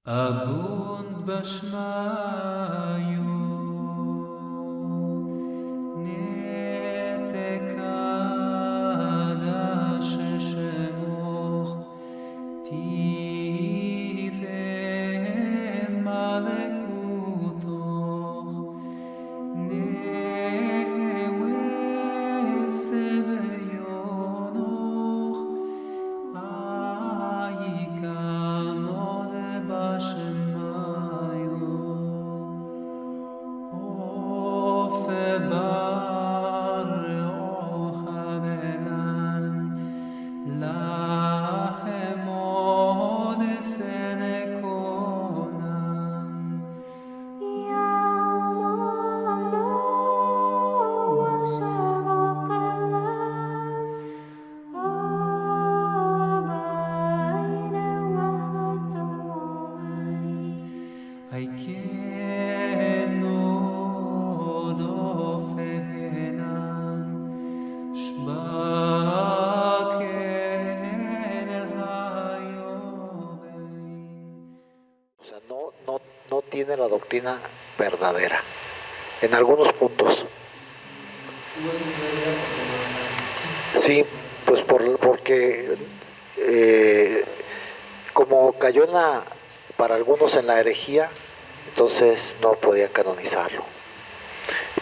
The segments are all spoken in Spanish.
Abund bashmayu netekada sheshemoch tivem malekutoch neweseleyonoch ayikano bashmayu ofebar ohavelan lahemod senekonan Aikeno dofenan shbaken el hayovein. O sea, no tiene la doctrina verdadera en algunos puntos. Sí, pues porque como cayó para algunos en la herejía, entonces no podían canonizarlo.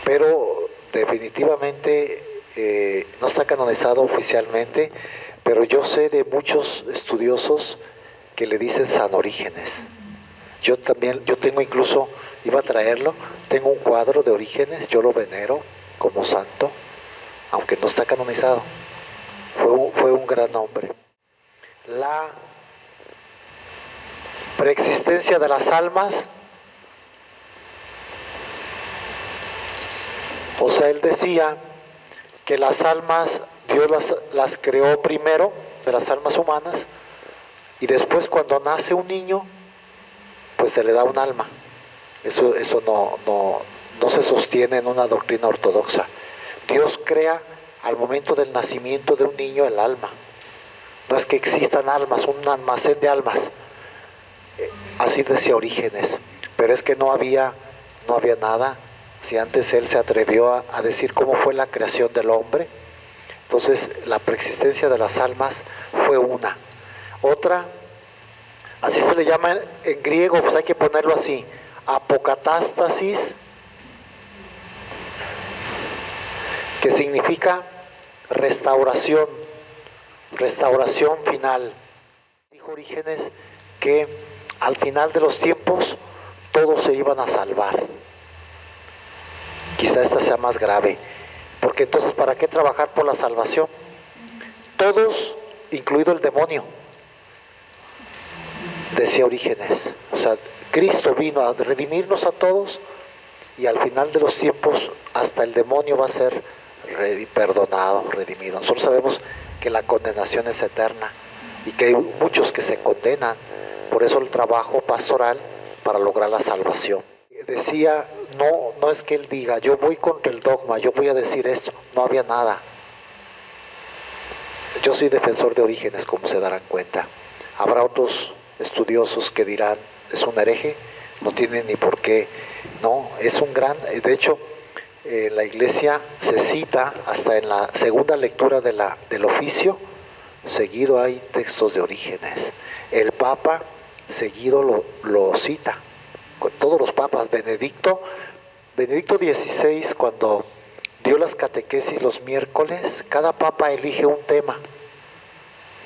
Pero definitivamente no está canonizado oficialmente, pero yo sé de muchos estudiosos que le dicen San Orígenes. Yo tengo incluso, iba a traerlo, tengo un cuadro de Orígenes, yo lo venero como santo, aunque no está canonizado. Fue un gran hombre. La preexistencia de las almas, o sea, él decía que las almas, Dios las creó primero, de las almas humanas, y después cuando nace un niño, pues se le da un alma. Eso no se sostiene en una doctrina ortodoxa. Dios crea al momento del nacimiento de un niño el alma. No es que existan almas, un almacén de almas. Así decía Orígenes. Pero es que no había nada. Si antes él se atrevió a decir cómo fue la creación del hombre, entonces la preexistencia de las almas fue una. Otra, así se le llama en griego, pues hay que ponerlo así, apocatástasis, que significa restauración final. Dijo Orígenes que al final de los tiempos todos se iban a salvar. Quizá esta sea más grave, porque entonces ¿para qué trabajar por la salvación? Todos, incluido el demonio, decía Orígenes. O sea, Cristo vino a redimirnos a todos y al final de los tiempos hasta el demonio va a ser perdonado, redimido. Nosotros sabemos que la condenación es eterna y que hay muchos que se condenan. Por eso el trabajo pastoral para lograr la salvación. Decía, no es que él diga, yo voy contra el dogma, yo voy a decir esto. No había nada. Yo soy defensor de Orígenes, como se darán cuenta. Habrá otros estudiosos que dirán, es un hereje, no tiene ni por qué. No, es un gran, de hecho, en la iglesia se cita, hasta en la segunda lectura del oficio, seguido hay textos de Orígenes. El Papa seguido lo cita, con todos los papas. Benedicto XVI, cuando dio las catequesis los miércoles, cada papa elige un tema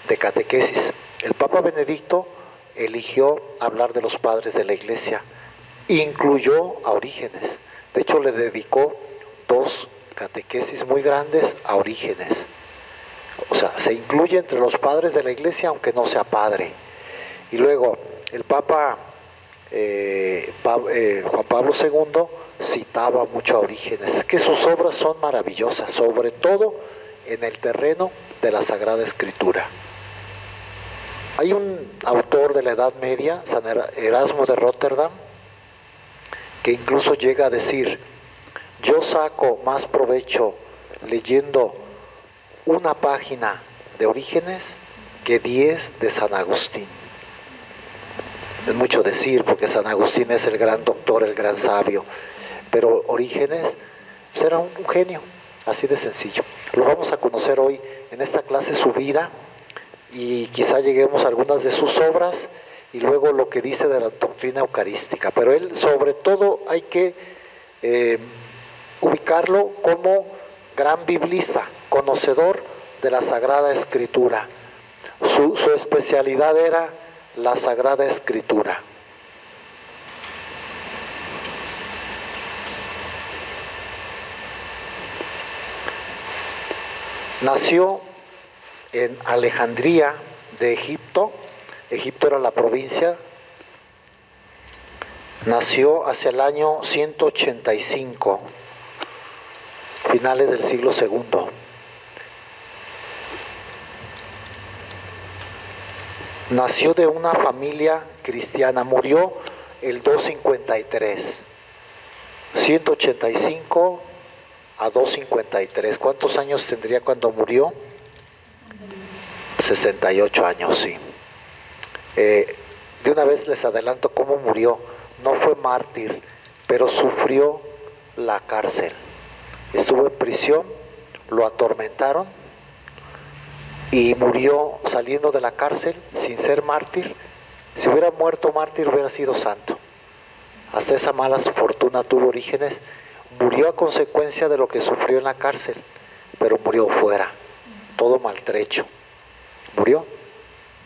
de catequesis. El Papa Benedicto eligió hablar de los padres de la iglesia, incluyó a Orígenes. De hecho, le dedicó 2 catequesis muy grandes a Orígenes. O sea, se incluye entre los padres de la iglesia aunque no sea padre. Y luego el Papa Juan Pablo II citaba mucho a Orígenes. Es que sus obras son maravillosas, sobre todo en el terreno de la Sagrada Escritura. Hay un autor de la Edad Media, San Erasmo de Rotterdam, que incluso llega a decir, yo saco más provecho leyendo una página de Orígenes que 10 de San Agustín. Es mucho decir, porque San Agustín es el gran doctor, el gran sabio, pero Orígenes pues, era un genio, así de sencillo. Lo vamos a conocer hoy en esta clase, su vida, y quizá lleguemos a algunas de sus obras y luego lo que dice de la doctrina eucarística. Pero él, sobre todo, hay que ubicarlo como gran biblista, conocedor de la Sagrada Escritura. Su especialidad era la Sagrada Escritura. Nació en Alejandría de Egipto. Egipto era la provincia. Nació hacia el año 185, finales del siglo II. Nació de una familia cristiana, murió el 253, 185 a 253. ¿Cuántos años tendría cuando murió? 68 años, sí. De una vez les adelanto cómo murió. No fue mártir, pero sufrió la cárcel. Estuvo en prisión, lo atormentaron y murió saliendo de la cárcel sin ser mártir. Si hubiera muerto mártir hubiera sido santo. Hasta esa mala fortuna tuvo Orígenes. Murió a consecuencia de lo que sufrió en la cárcel, pero murió fuera, todo maltrecho. Murió,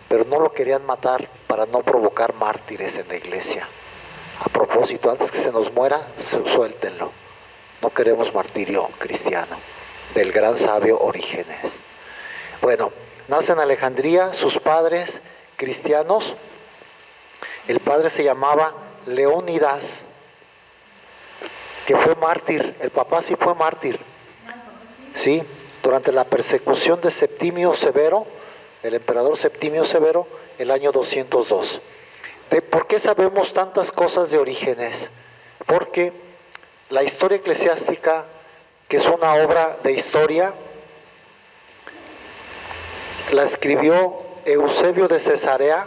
pero no lo querían matar para no provocar mártires en la iglesia. A propósito, antes que se nos muera, suéltenlo. No queremos martirio cristiano, del gran sabio Orígenes. Bueno, nace en Alejandría, sus padres cristianos. El padre se llamaba Leónidas, que fue mártir. El papá sí fue mártir. Sí, durante la persecución de Septimio Severo, el emperador Septimio Severo, el año 202. ¿Por qué sabemos tantas cosas de Orígenes? Porque la historia eclesiástica, que es una obra de historia, la escribió Eusebio de Cesarea,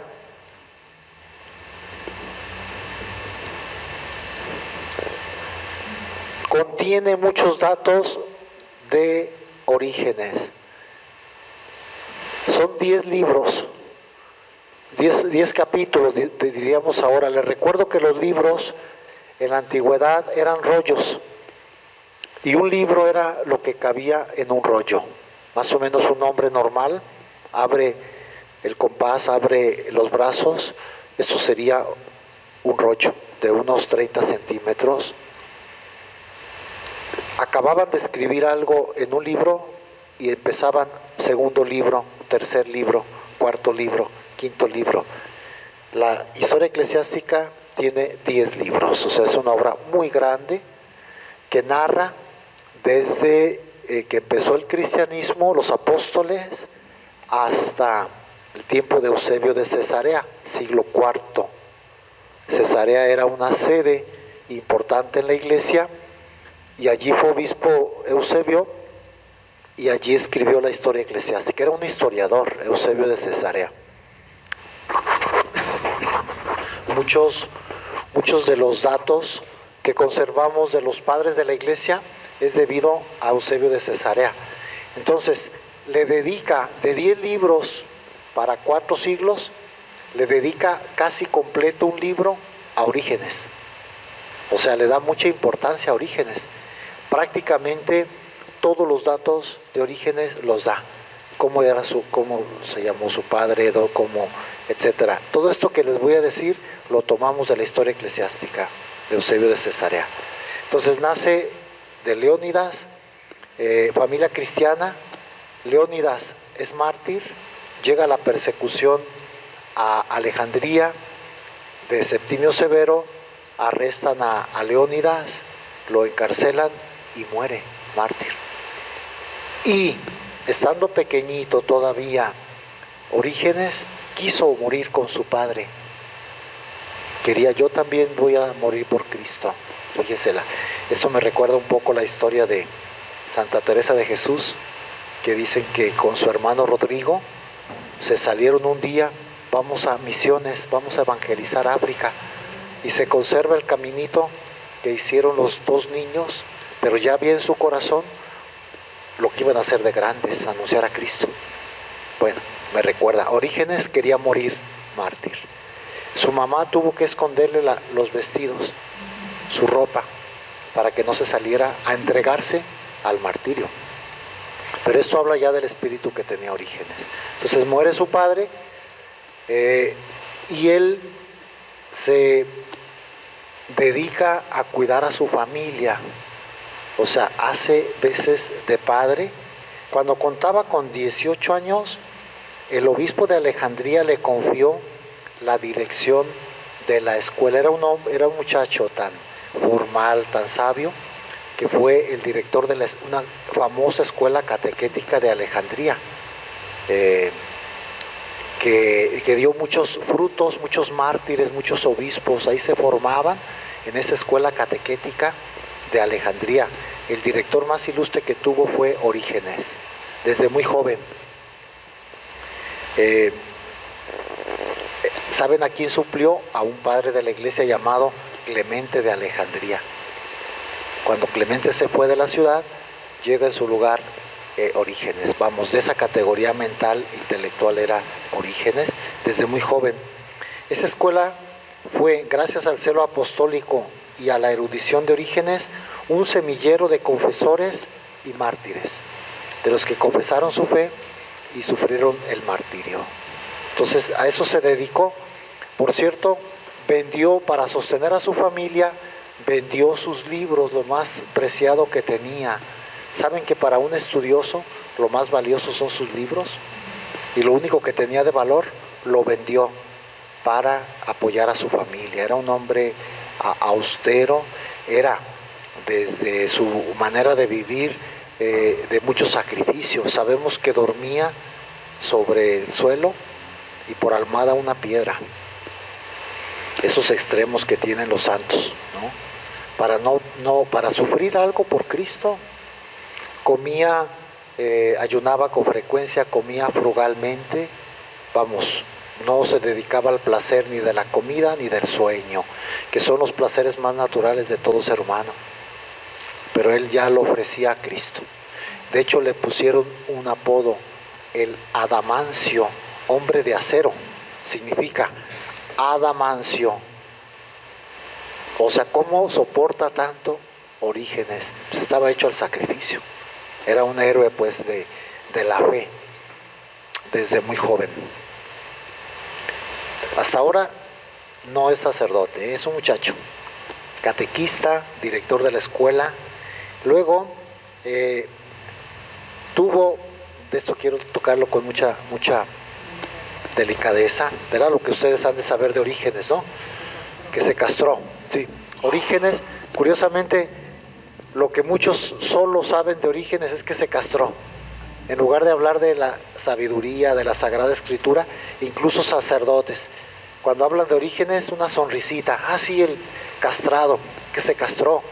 contiene muchos datos de Orígenes. Son 10 libros, 10 capítulos, diríamos ahora. Les recuerdo que los libros en la antigüedad eran rollos, y un libro era lo que cabía en un rollo. Más o menos un hombre normal abre el compás, abre los brazos. Esto sería un rollo de unos 30 centímetros. Acababan de escribir algo en un libro y empezaban segundo libro, tercer libro, cuarto libro, quinto libro. La historia eclesiástica tiene 10 libros, o sea, es una obra muy grande que narra desde que empezó el cristianismo, los apóstoles, hasta el tiempo de Eusebio de Cesarea, siglo IV. Cesarea era una sede importante en la iglesia, y allí fue obispo Eusebio, y allí escribió la historia eclesiástica. Era un historiador, Eusebio de Cesarea. Muchos de los datos que conservamos de los padres de la iglesia es debido a Eusebio de Cesarea. Entonces, le dedica de 10 libros para 4 siglos, le dedica casi completo un libro a Orígenes. O sea, le da mucha importancia a Orígenes. Prácticamente todos los datos de Orígenes los da. Cómo se llamó su padre, etcétera. Todo esto que les voy a decir lo tomamos de la historia eclesiástica de Eusebio de Cesarea. Entonces nace de Leónidas, familia cristiana. Leónidas es mártir, llega la persecución a Alejandría de Septimio Severo, arrestan a Leónidas, lo encarcelan y muere mártir. Y estando pequeñito todavía, Orígenes quiso morir con su padre. Quería, yo también voy a morir por Cristo. Fíjesela, esto me recuerda un poco la historia de Santa Teresa de Jesús, que dicen que con su hermano Rodrigo se salieron un día vamos a misiones, vamos a evangelizar África. Y se conserva el caminito que hicieron los dos niños, pero ya había en su corazón lo que iban a hacer de grandes, anunciar a Cristo. Bueno, me recuerda, Orígenes quería morir mártir. Su mamá tuvo que esconderle los vestidos, su ropa, para que no se saliera a entregarse al martirio. Pero esto habla ya del espíritu que tenía Orígenes. Entonces muere su padre y él se dedica a cuidar a su familia. O sea, hace veces de padre. Cuando contaba con 18 años, el obispo de Alejandría le confió la dirección de la escuela. Era un muchacho tan formal, tan sabio, que fue el director de una famosa escuela catequética de Alejandría, que dio muchos frutos, muchos mártires, muchos obispos. Ahí se formaban en esa escuela catequética de Alejandría. El director más ilustre que tuvo fue Orígenes, desde muy joven. ¿Saben a quién suplió? A un padre de la iglesia llamado Clemente de Alejandría. Cuando Clemente se fue de la ciudad, llega en su lugar Orígenes. Vamos, de esa categoría mental, intelectual era Orígenes, desde muy joven. Esa escuela fue, gracias al celo apostólico y a la erudición de Orígenes, un semillero de confesores y mártires, de los que confesaron su fe y sufrieron el martirio. Entonces a eso se dedicó. Por cierto, vendió, para sostener a su familia, vendió sus libros, lo más preciado que tenía. ¿Saben que para un estudioso lo más valioso son sus libros? Y lo único que tenía de valor lo vendió para apoyar a su familia. Era un hombre austero, era desde su manera de vivir de muchos sacrificios. Sabemos que dormía sobre el suelo y por almohada una piedra. Esos extremos que tienen los santos, ¿no? Para sufrir algo por Cristo. Comía, ayunaba con frecuencia, comía frugalmente. Vamos, no se dedicaba al placer ni de la comida ni del sueño, que son los placeres más naturales de todo ser humano. Pero él ya lo ofrecía a Cristo. De hecho, le pusieron un apodo, el Adamancio, hombre de acero. Significa adamancio. O sea, ¿cómo soporta tanto Orígenes? Pues estaba hecho al sacrificio. Era un héroe, pues, de la fe, desde muy joven. Hasta ahora no es sacerdote, es un muchacho, catequista, director de la escuela. Luego tuvo, de esto quiero tocarlo con mucha delicadeza, verá lo que ustedes han de saber de Orígenes, ¿no? Que se castró, sí. Orígenes, curiosamente, lo que muchos solo saben de Orígenes es que se castró. En lugar de hablar de la sabiduría, de la Sagrada Escritura, incluso sacerdotes, cuando hablan de Orígenes, una sonrisita. Ah, sí, el castrado, que se castró.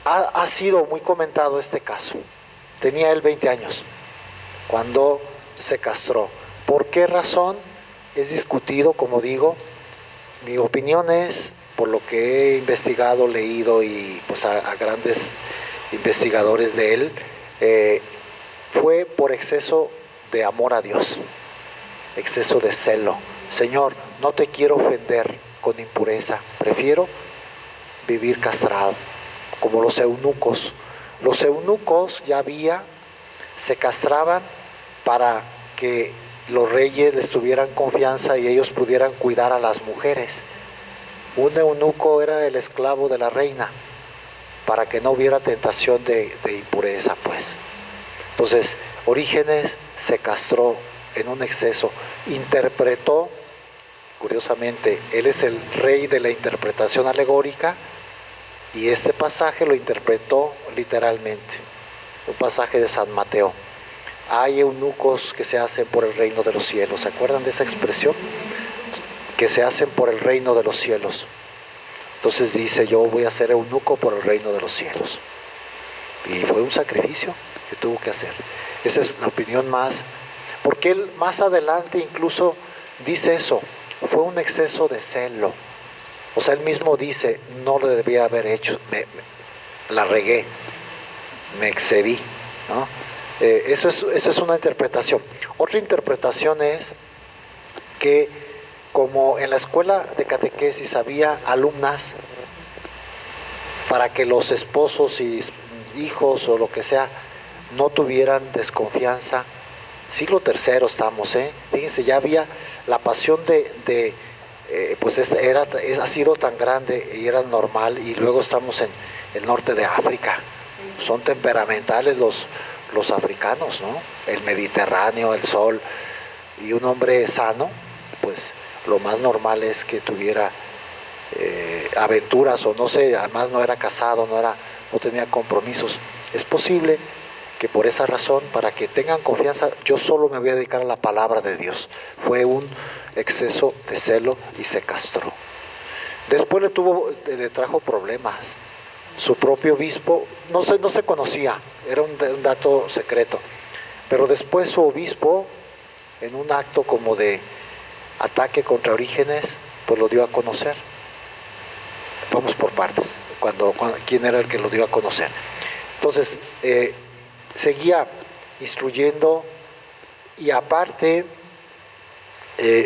Ha sido muy comentado este caso. Tenía él 20 años cuando se castró. ¿Por qué razón? Es discutido, como digo. Mi opinión es, por lo que he investigado, leído y pues a grandes investigadores de él, fue por exceso de amor a Dios, exceso de celo. Señor, no te quiero ofender con impureza, prefiero vivir castrado, como los eunucos. Los eunucos se castraban para que los reyes les tuvieran confianza y ellos pudieran cuidar a las mujeres. Un eunuco era el esclavo de la reina, para que no hubiera tentación de impureza, pues. Entonces, Orígenes se castró en un exceso, interpretó, curiosamente, él es el rey de la interpretación alegórica, y este pasaje lo interpretó literalmente, un pasaje de San Mateo. Hay eunucos que se hacen por el reino de los cielos. ¿Se acuerdan de esa expresión? Que se hacen por el reino de los cielos. Entonces dice, yo voy a ser eunuco por el reino de los cielos. Y fue un sacrificio que tuvo que hacer. Esa es la opinión más. Porque él más adelante incluso dice eso, fue un exceso de celo. O sea, él mismo dice, no lo debía haber hecho, la regué, me excedí, ¿no? Eso es una interpretación. Otra interpretación es que como en la escuela de catequesis había alumnas para que los esposos y hijos o lo que sea no tuvieran desconfianza. Siglo III estamos, fíjense, ya había la pasión pues ha sido tan grande y era normal, y luego estamos en el norte de África. Son temperamentales los africanos, ¿no? El Mediterráneo, el sol, y un hombre sano, pues lo más normal es que tuviera aventuras, o no sé, además no era casado, no tenía compromisos. Es posible que por esa razón, para que tengan confianza, yo solo me voy a dedicar a la palabra de Dios. Fue un exceso de celo y se castró. Después le trajo problemas. Su propio obispo, no se conocía, era un dato secreto, pero después su obispo, en un acto como de ataque contra Orígenes, pues lo dio a conocer. Vamos por partes, quién era el que lo dio a conocer. Entonces, seguía instruyendo, y aparte,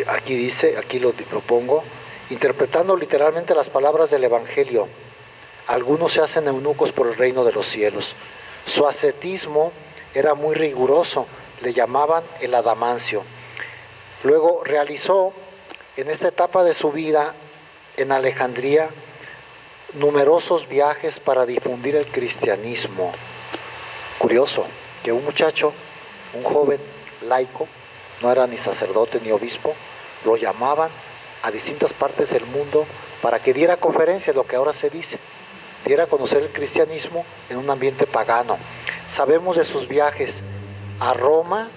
aquí dice, aquí lo pongo, interpretando literalmente las palabras del Evangelio. Algunos se hacen eunucos por el reino de los cielos. Su ascetismo era muy riguroso, le llamaban el adamancio. Luego realizó en esta etapa de su vida en Alejandría numerosos viajes para difundir el cristianismo. Curioso que un muchacho, un joven laico, no era ni sacerdote ni obispo, lo llamaban a distintas partes del mundo para que diera conferencias, lo que ahora se dice, diera a conocer el cristianismo en un ambiente pagano. Sabemos de sus viajes a Roma,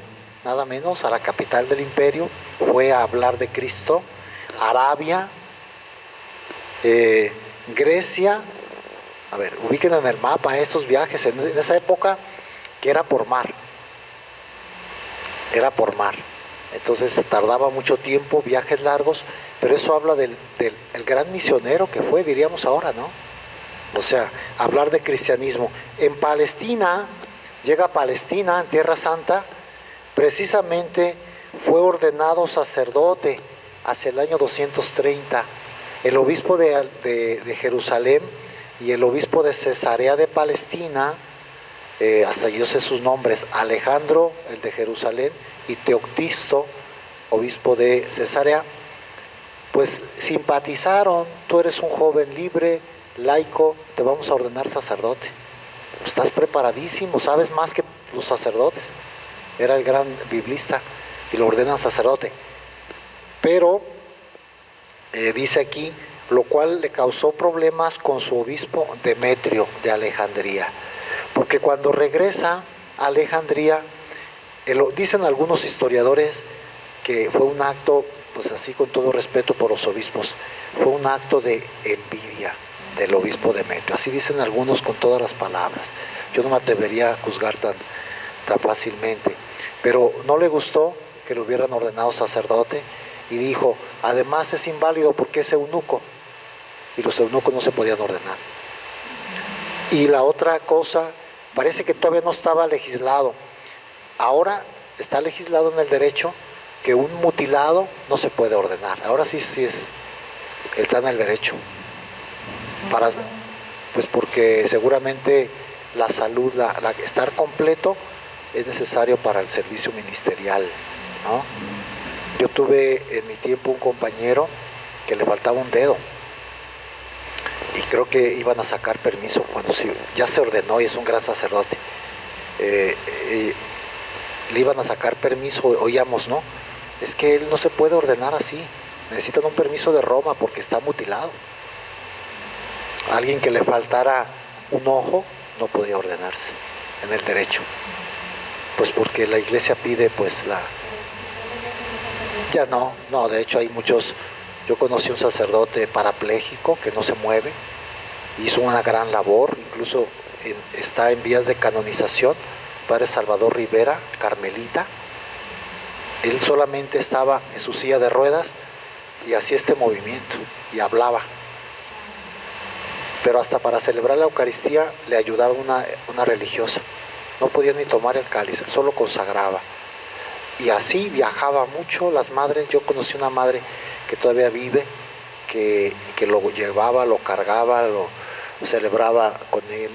nada menos, a la capital del imperio, fue a hablar de Cristo, Arabia, Grecia. A ver, ubiquen en el mapa esos viajes en esa época, que era por mar. Entonces tardaba mucho tiempo, viajes largos, pero eso habla del el gran misionero que fue, diríamos ahora, ¿no? O sea, hablar de cristianismo. En Palestina, llega a Palestina, en Tierra Santa, precisamente fue ordenado sacerdote hacia el año 230. El obispo de Jerusalén y el obispo de Cesarea de Palestina, hasta yo sé sus nombres, Alejandro, el de Jerusalén, y Teoctisto, obispo de Cesarea, pues simpatizaron. Tú eres un joven libre, laico, te vamos a ordenar sacerdote. Estás preparadísimo, sabes más que los sacerdotes. Era el gran biblista y lo ordenan sacerdote. Pero dice aquí, lo cual le causó problemas con su obispo Demetrio de Alejandría, porque cuando regresa a Alejandría, dicen algunos historiadores que fue un acto, pues así con todo respeto por los obispos, fue un acto de envidia del obispo Demetrio. Así dicen algunos con todas las palabras. Yo no me atrevería a juzgar tan fácilmente, pero no le gustó que lo hubieran ordenado sacerdote y dijo, además es inválido porque es eunuco, y los eunucos no se podían ordenar. Y la otra cosa, parece que todavía no estaba legislado. Ahora está legislado en el derecho que un mutilado no se puede ordenar. Ahora sí está en el derecho. Pues porque seguramente la salud, estar completo es necesario para el servicio ministerial, ¿no? Yo tuve en mi tiempo un compañero que le faltaba un dedo y creo que iban a sacar permiso cuando ya se ordenó y es un gran sacerdote. Le iban a sacar permiso, oíamos, ¿no? Es que él no se puede ordenar así, necesitan un permiso de Roma porque está mutilado. Alguien que le faltara un ojo no podía ordenarse en el derecho, pues porque la iglesia pide pues ya no, de hecho hay muchos. Yo conocí un sacerdote parapléjico que no se mueve, hizo una gran labor, incluso está en vías de canonización, Padre Salvador Rivera, carmelita, Él solamente estaba en su silla de ruedas y hacía este movimiento y hablaba. Pero hasta para celebrar la Eucaristía le ayudaba una religiosa. No podía ni tomar el cáliz, él solo consagraba. Y así viajaba mucho. Las madres, yo conocí una madre que todavía vive, que lo llevaba, lo cargaba, lo celebraba con él.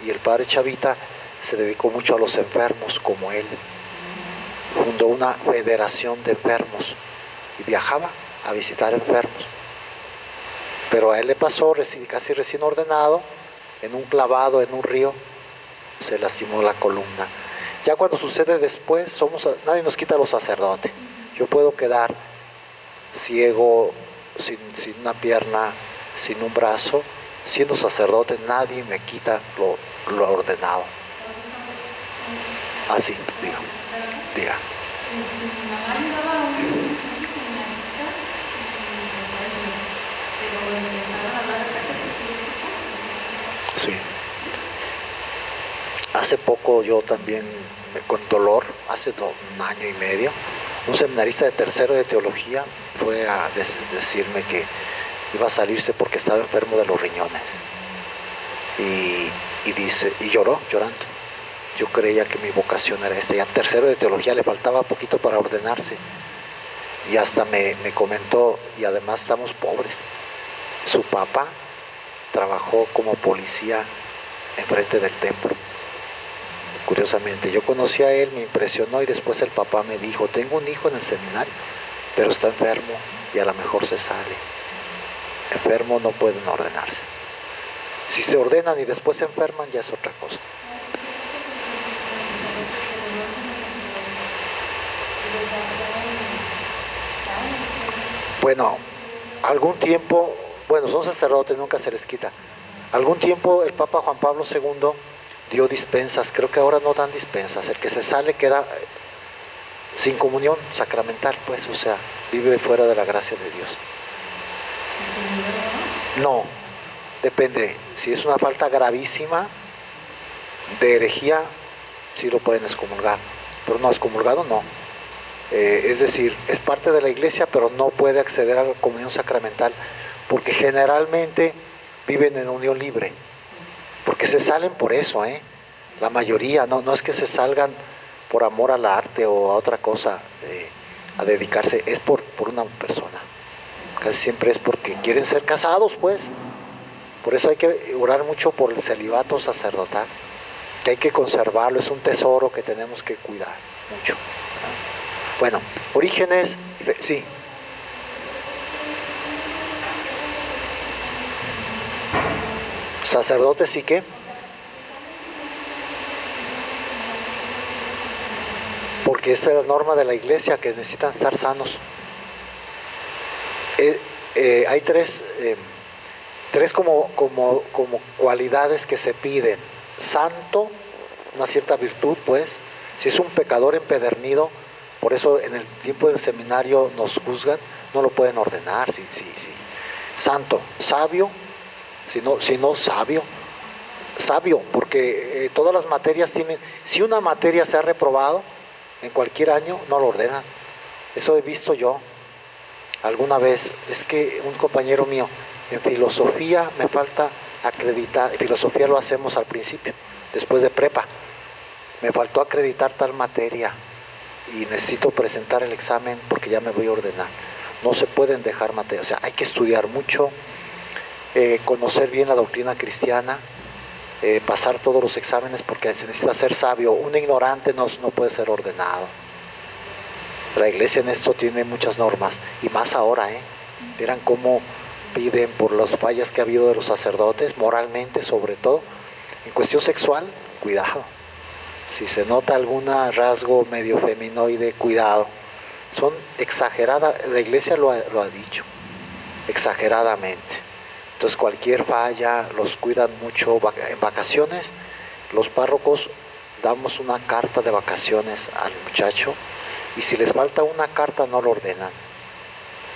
Y el padre Chavita se dedicó mucho a los enfermos como él. Fundó una federación de enfermos y viajaba a visitar enfermos. Pero a él le pasó, casi recién ordenado, en un clavado en un río, se lastimó la columna. Ya cuando sucede después, nadie nos quita a los sacerdotes. Yo puedo quedar ciego, sin una pierna, sin un brazo, siendo sacerdote, nadie me quita lo ordenado. Así, diga. Mi mamá ayudaba a un seminarista, pero empezaron a hablar de catecismo. Sí. Hace poco yo también, con dolor, hace un año y medio, un seminarista de tercero de teología fue a decirme que iba a salirse porque estaba enfermo de los riñones. Y lloró, llorando. Yo creía que mi vocación era esta. Ya tercero de teología le faltaba poquito para ordenarse. Y hasta me comentó, y además estamos pobres. Su papá trabajó como policía enfrente del templo. Curiosamente, yo conocí a él, me impresionó, y después el papá me dijo, tengo un hijo en el seminario, pero está enfermo y a lo mejor se sale. Enfermo no pueden ordenarse. Si se ordenan y después se enferman, ya es otra cosa. Bueno, algún tiempo, son sacerdotes, nunca se les quita. Algún tiempo el Papa Juan Pablo II dio dispensas, creo que ahora no dan dispensas. El que se sale queda sin comunión sacramental, pues, o sea, vive fuera de la gracia de Dios. No, depende. Si es una falta gravísima de herejía, sí lo pueden excomulgar, pero no, excomulgado no. Es decir, es parte de la iglesia, pero no puede acceder a la comunión sacramental, porque generalmente viven en unión libre, porque se salen por eso, la mayoría, no es que se salgan por amor al arte o a otra cosa, a dedicarse, es por una persona, casi siempre es porque quieren ser casados, pues. Por eso hay que orar mucho por el celibato sacerdotal, que hay que conservarlo, es un tesoro que tenemos que cuidar mucho. Bueno, Orígenes, sí. Sacerdotes sí que. Porque esa es la norma de la iglesia, que necesitan estar sanos. Hay tres como cualidades que se piden. Santo, una cierta virtud, pues. Si es un pecador empedernido, por eso en el tiempo del seminario nos juzgan, no lo pueden ordenar. Sí. Santo, sabio, si no sabio, porque todas las materias tienen, si una materia se ha reprobado en cualquier año, no lo ordenan. Eso he visto yo alguna vez. Es que un compañero mío, en filosofía me falta acreditar, filosofía lo hacemos al principio, después de prepa, me faltó acreditar tal materia y necesito presentar el examen porque ya me voy a ordenar. No se pueden dejar materias, o sea, hay que estudiar mucho, conocer bien la doctrina cristiana, pasar todos los exámenes, porque se necesita ser sabio. Un ignorante no puede ser ordenado. La iglesia en esto tiene muchas normas, y más ahora, verán cómo piden por las fallas que ha habido de los sacerdotes, moralmente sobre todo. En cuestión sexual, cuidado. Si se nota algún rasgo medio feminoide, cuidado. Son exageradas, la iglesia lo ha dicho, exageradamente. Entonces cualquier falla los cuidan mucho. En vacaciones, los párrocos damos una carta de vacaciones al muchacho, y si les falta una carta no lo ordenan.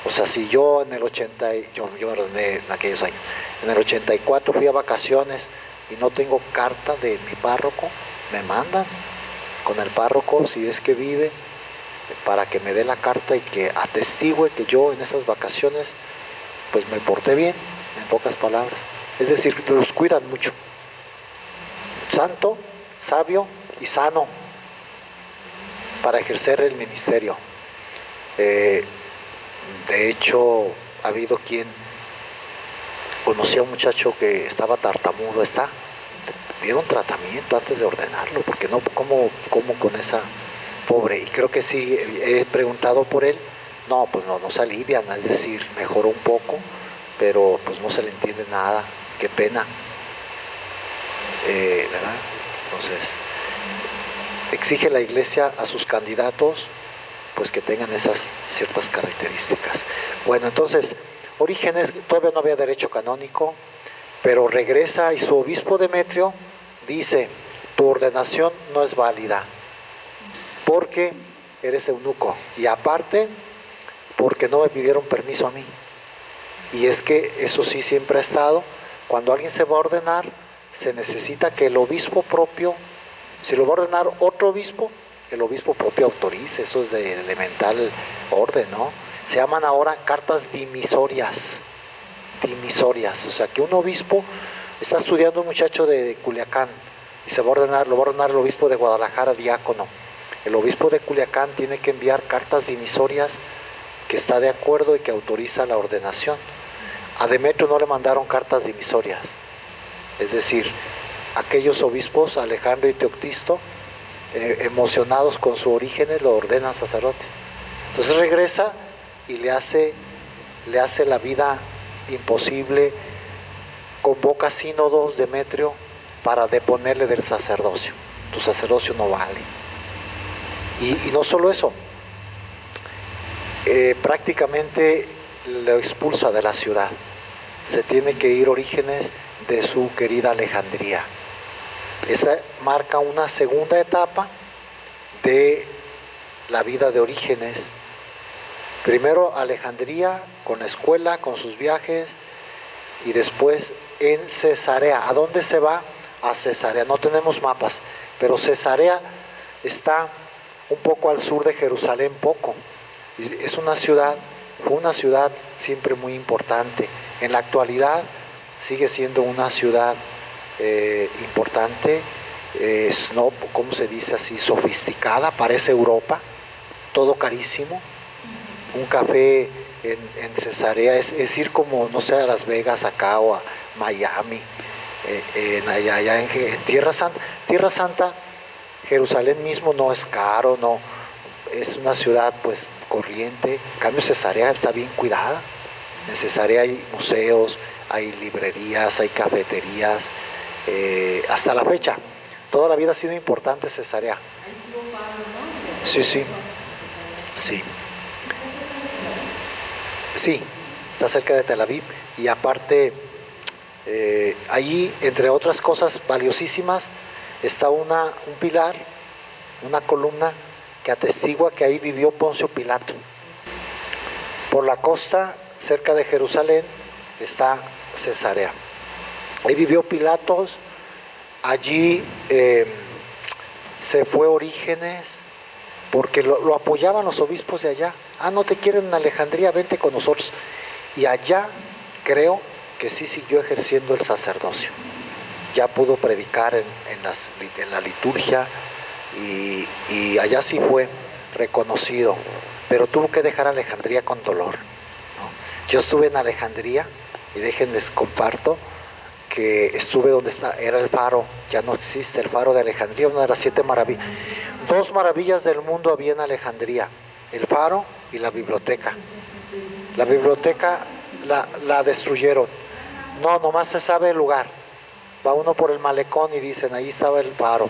O sea, si yo en el 80, yo me ordené en aquellos años, en el 84 fui a vacaciones y no tengo carta de mi párroco, me mandan con el párroco, si es que vive, para que me dé la carta y que atestigue que yo en esas vacaciones pues me porté bien, en pocas palabras. Es decir, los cuidan mucho. Santo, sabio y sano para ejercer el ministerio. De hecho, ha habido quien conocía a un muchacho que estaba tartamudo, dieron tratamiento antes de ordenarlo, porque no, ¿cómo con esa pobre? Y creo que sí, he preguntado por él, no, pues no se alivian, es decir, mejoró un poco, pero pues no se le entiende nada, qué pena, ¿verdad? Entonces, exige la iglesia a sus candidatos pues que tengan esas ciertas características. Bueno, entonces, Orígenes todavía no había derecho canónico, pero regresa y su obispo Demetrio dice, tu ordenación no es válida, porque eres eunuco, y aparte, porque no me pidieron permiso a mí. Y es que eso sí siempre ha estado, cuando alguien se va a ordenar, se necesita que el obispo propio, si lo va a ordenar otro obispo, el obispo propio autorice, eso es de elemental orden, ¿no? Se llaman ahora cartas dimisorias, o sea que un obispo está estudiando un muchacho de Culiacán y lo va a ordenar el obispo de Guadalajara diácono. El obispo de Culiacán tiene que enviar cartas dimisorias que está de acuerdo y que autoriza la ordenación. A Demetrio no le mandaron cartas dimisorias, es decir, aquellos obispos, Alejandro y Teoctisto, emocionados con su Orígenes, lo ordenan sacerdote. Entonces regresa y le hace la vida imposible, convoca sínodos Demetrio para deponerle del sacerdocio. Tu sacerdocio no vale. Y no solo eso, prácticamente lo expulsa de la ciudad. Se tiene que ir Orígenes de su querida Alejandría. Esa marca una segunda etapa de la vida de Orígenes. Primero Alejandría, con la escuela, con sus viajes, y después en Cesarea. ¿A dónde se va? A Cesarea. No tenemos mapas, pero Cesarea está un poco al sur de Jerusalén, poco. Es una ciudad, fue una ciudad siempre muy importante. En la actualidad sigue siendo una ciudad importante, no, ¿cómo se dice así? Sofisticada, parece Europa, todo carísimo. Un café en Cesarea es ir como, no sé, a Las Vegas acá o a Miami, allá en Tierra Santa. Tierra Santa, Jerusalén mismo no es caro, no, es una ciudad pues corriente. En cambio Cesarea está bien cuidada. En Cesarea hay museos, hay librerías, hay cafeterías, hasta la fecha. Toda la vida ha sido importante Cesarea. Sí. Sí, está cerca de Tel Aviv, y aparte, allí, entre otras cosas valiosísimas, está un pilar, una columna que atestigua que ahí vivió Poncio Pilato. Por la costa, cerca de Jerusalén, está Cesarea. Ahí vivió Pilatos, allí se fue Orígenes, porque lo apoyaban los obispos de allá. No te quieren en Alejandría, vente con nosotros. Y allá creo que sí siguió ejerciendo el sacerdocio. Ya pudo predicar en la liturgia, y allá sí fue reconocido, pero tuvo que dejar Alejandría con dolor, ¿no? Yo estuve en Alejandría, y déjenles comparto que estuve donde era el faro, ya no existe el faro de Alejandría, una de las 7 maravillas. 2 maravillas del mundo había en Alejandría: el faro y la biblioteca. La biblioteca la destruyeron. No, nomás se sabe el lugar. Va uno por el malecón y dicen, ahí estaba el faro.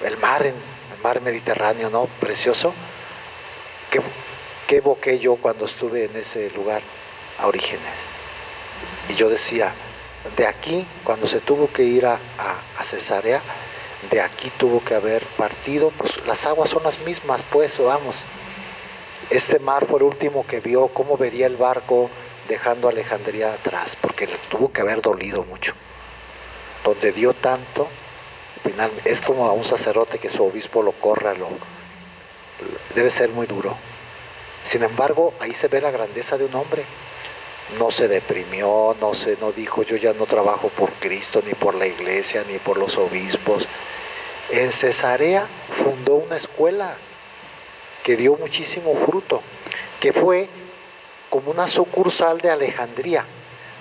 El mar Mediterráneo, ¿no? Precioso. ¿Qué evoqué yo cuando estuve en ese lugar? A Orígenes. Y yo decía, de aquí, cuando se tuvo que ir a Cesarea, de aquí tuvo que haber partido, pues las aguas son las mismas, pues vamos. Este mar fue el último que vio cómo vería el barco dejando Alejandría atrás, porque le tuvo que haber dolido mucho. Donde dio tanto, final, es como a un sacerdote que su obispo lo corra, Debe ser muy duro. Sin embargo, ahí se ve la grandeza de un hombre. No se deprimió, no dijo yo ya no trabajo por Cristo, ni por la iglesia, ni por los obispos. En Cesarea fundó una escuela que dio muchísimo fruto, que fue como una sucursal de Alejandría.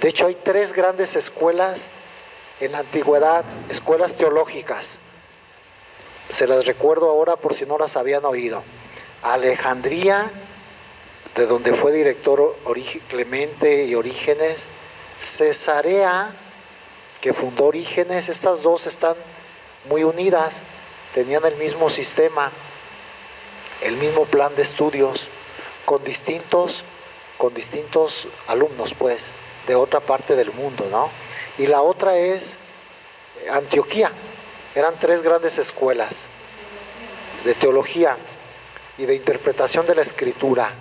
De hecho, hay 3 grandes escuelas en la antigüedad, escuelas teológicas. Se las recuerdo ahora por si no las habían oído. Alejandría, de donde fue director Clemente y Orígenes. Cesarea, que fundó Orígenes. Estas dos están muy unidas, tenían el mismo sistema, el mismo plan de estudios, con distintos alumnos, pues, de otra parte del mundo, ¿no? Y la otra es Antioquía. Eran 3 grandes escuelas de teología y de interpretación de la Escritura.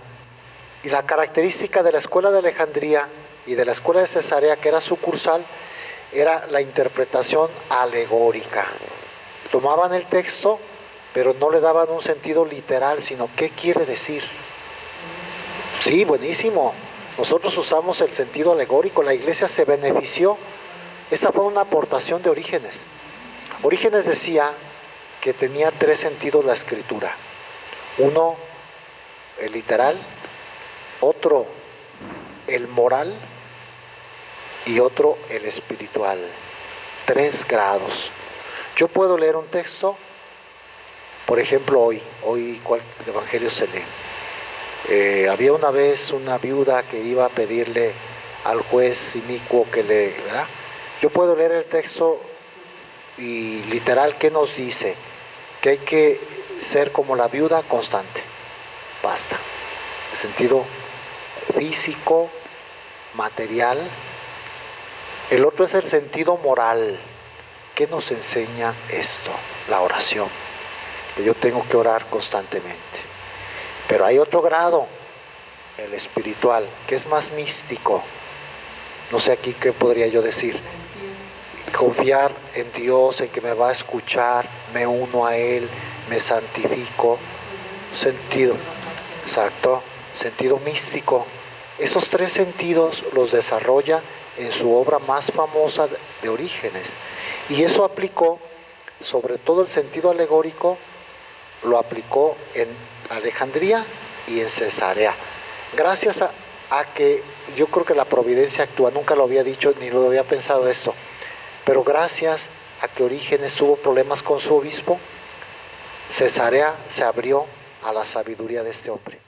Y la característica de la escuela de Alejandría y de la escuela de Cesarea, que era sucursal, era la interpretación alegórica. Tomaban el texto, pero no le daban un sentido literal, sino ¿qué quiere decir? Sí, buenísimo. Nosotros usamos el sentido alegórico, la iglesia se benefició. Esa fue una aportación de Orígenes. Orígenes decía que tenía 3 sentidos la escritura. Uno, el literal, otro, el moral, y otro, el espiritual. 3 grados. Yo puedo leer un texto, por ejemplo, hoy ¿cuál evangelio se lee? Había una vez una viuda que iba a pedirle al juez inicuo que ¿verdad? Yo puedo leer el texto y literal, ¿qué nos dice? Que hay que ser como la viuda, constante. Basta. El sentido físico, material. El otro es el sentido moral. ¿Qué nos enseña esto? La oración. Que yo tengo que orar constantemente. Pero hay otro grado, el espiritual, que es más místico. No sé aquí qué podría yo decir. Confiar en Dios, en que me va a escuchar, me uno a Él, me santifico. Sentido, exacto, sentido místico. Esos 3 sentidos los desarrolla en su obra más famosa de Orígenes. Y eso aplicó, sobre todo el sentido alegórico, lo aplicó en Alejandría y en Cesarea. Gracias a que yo creo que la providencia actúa, nunca lo había dicho ni lo había pensado esto, pero gracias a que Orígenes tuvo problemas con su obispo, Cesarea se abrió a la sabiduría de este hombre.